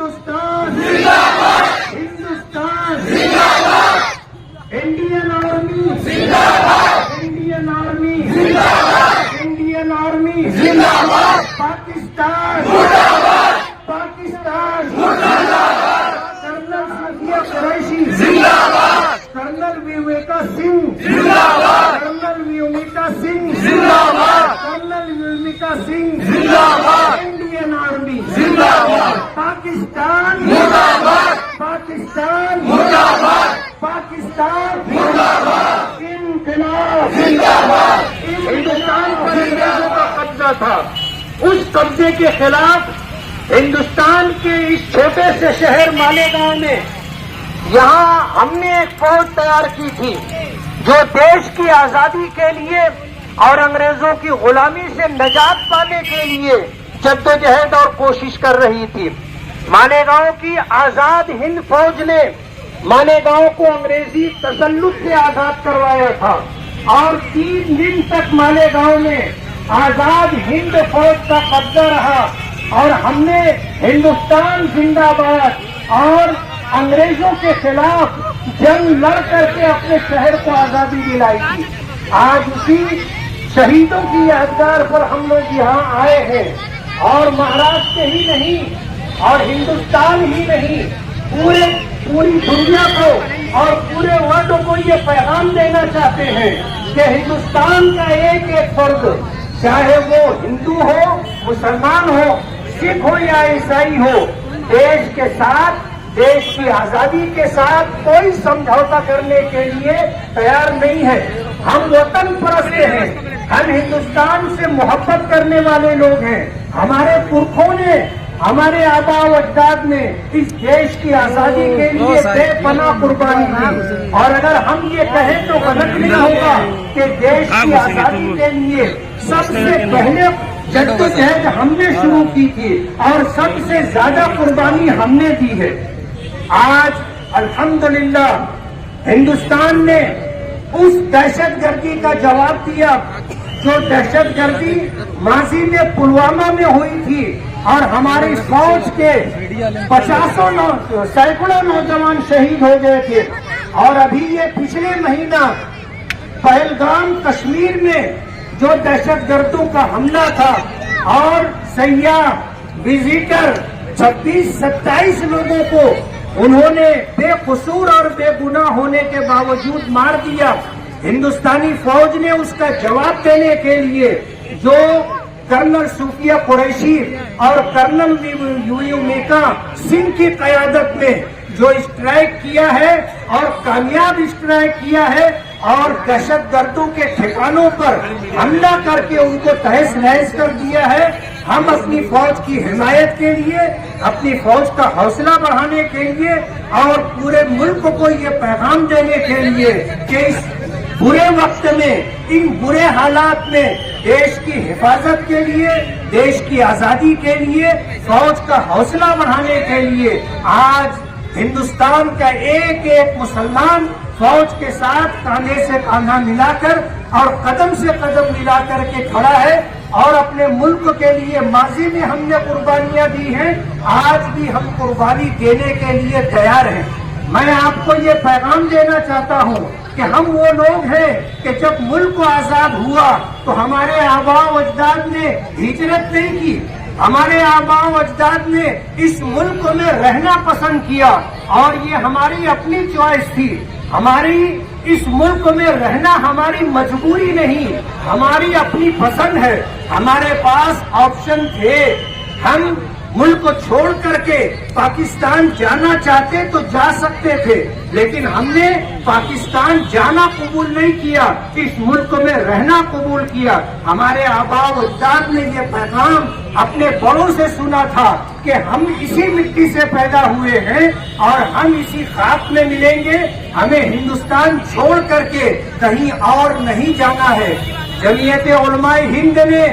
ہندوستان زندہ باد، ہندوستان زندہ باد، انڈین آرمی زندہ باد، انڈین آرمی زندہ باد، انڈین آرمی زندہ باد، پاکستان زندہ باد، پاکستان زندہ باد، کرنل صفیہ قریشی زندہ باد، کرنل وویکا سنگھ زندہ باد، کرنل وویکا سنگھ زندہ باد، کرنل وویکا سنگھ زندہ باد، انڈین آرمی زندہ باد، پاکستان زندہ باد، پاکستان زندہ باد، پاکستان زندہ باد، انقلاب زندہ باد۔ ہندوستان پر انگریزوں کا قبضہ تھا، اس قبضے کے خلاف ہندوستان کے اس چھوٹے سے شہر مالیگاؤں میں یہاں ہم نے ایک فوج تیار کی تھی جو دیش کی آزادی کے لیے اور انگریزوں کی غلامی سے نجات پانے کے لیے جدوجہد اور کوشش کر رہی تھی۔ مالیگاؤں کی آزاد ہند فوج نے مالیگاؤں کو انگریزی تسلط سے آزاد کروایا تھا اور 3 دن تک مالیگاؤں میں آزاد ہند فوج کا قبضہ رہا اور ہم نے ہندوستان زندہ باد اور انگریزوں کے خلاف جنگ لڑ کر کے اپنے شہر کو آزادی دلائی تھی۔ آج اسی شہیدوں کی یادگار پر ہم لوگ یہاں آئے ہیں اور مہاراشٹر ہی نہیں اور ہندوستان ہی نہیں پوری دنیا کو اور پورے ورلڈ کو یہ پیغام دینا چاہتے ہیں کہ ہندوستان کا ایک ایک فرد، چاہے وہ ہندو ہو، مسلمان ہو، سکھ ہو یا عیسائی ہو، دیش کے ساتھ، دیش کی آزادی کے ساتھ کوئی سمجھوتا کرنے کے لیے تیار نہیں ہے۔ ہم وطن پرست ہیں، ہم ہندوستان سے محبت کرنے والے لوگ ہیں۔ ہمارے پرکھوں نے، ہمارے آباء و اجداد نے اس دیش کی آزادی کے لیے بے پناہ قربانی دی، اور اگر ہم یہ کہیں تو غلط نہیں ہوگا کہ دیش کی آزادی کے لیے سب سے پہلے جدوجہد ہم نے شروع کی تھی اور سب سے زیادہ قربانی ہم نے دی ہے۔ آج الحمدللہ ہندوستان نے اس دہشت گردی کا جواب دیا جو دہشت گردی ماضی میں پلوامہ میں ہوئی تھی اور ہماری فوج کے سینکڑوں نوجوان شہید ہو گئے تھے، اور ابھی یہ پچھلے مہینہ پہلگام کشمیر میں جو دہشت گردوں کا حملہ تھا اور سیاح وزٹر 26-27 لوگوں کو انہوں نے بے قصور اور بے گناہ ہونے کے باوجود مار دیا۔ ہندوستانی فوج نے اس کا جواب دینے کے لیے جو کرنل صفیہ قریشی اور کرنل وویکا سنگھ کی قیادت میں جو اسٹرائک کیا ہے اور کامیاب اسٹرائک کیا ہے اور دہشت گردوں کے ٹھکانوں پر حملہ کر کے ان کو تہس نہس کر دیا ہے، ہم اپنی فوج کی حمایت کے لیے، اپنی فوج کا حوصلہ بڑھانے کے لیے اور پورے ملک کو یہ پیغام دینے کے لیے کہ اس برے وقت میں، ان برے حالات میں دیش کی حفاظت کے لیے، دیش کی آزادی کے لیے، فوج کا حوصلہ بڑھانے کے لیے آج ہندوستان کا ایک ایک مسلمان فوج کے ساتھ کاندھے سے کاندھا ملا کر اور قدم سے قدم ملا کر کے کھڑا ہے اور اپنے ملک کے لیے ماضی میں ہم نے قربانیاں دی ہیں، آج بھی ہم قربانی دینے کے لیے تیار ہیں۔ میں آپ کو یہ پیغام دینا چاہتا ہوں کہ ہم وہ لوگ ہیں کہ جب ملک آزاد ہوا تو ہمارے آباء و اجداد نے ہجرت نہیں کی، ہمارے آباء و اجداد نے اس ملک میں رہنا پسند کیا اور یہ ہماری اپنی چوائس تھی۔ ہماری اس ملک میں رہنا ہماری مجبوری نہیں، ہماری اپنی پسند ہے۔ ہمارے پاس آپشن تھے، ہم ملک کو چھوڑ کر کے پاکستان جانا چاہتے تو جا سکتے تھے، لیکن ہم نے پاکستان جانا قبول نہیں کیا، اس ملک میں رہنا قبول کیا۔ ہمارے آباء و اجداد نے یہ پیغام اپنے بڑوں سے سنا تھا کہ ہم اسی مٹی سے پیدا ہوئے ہیں اور ہم اسی خاک میں ملیں گے، ہمیں ہندوستان چھوڑ کر کے کہیں اور نہیں جانا ہے۔ جمعیت علماء ہند نے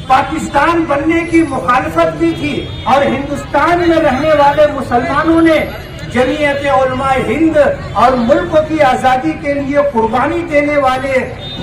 پاکستان بننے کی مخالفت بھی تھی اور ہندوستان میں رہنے والے مسلمانوں نے جمعیت علماء ہند اور ملک کی آزادی کے لیے قربانی دینے والے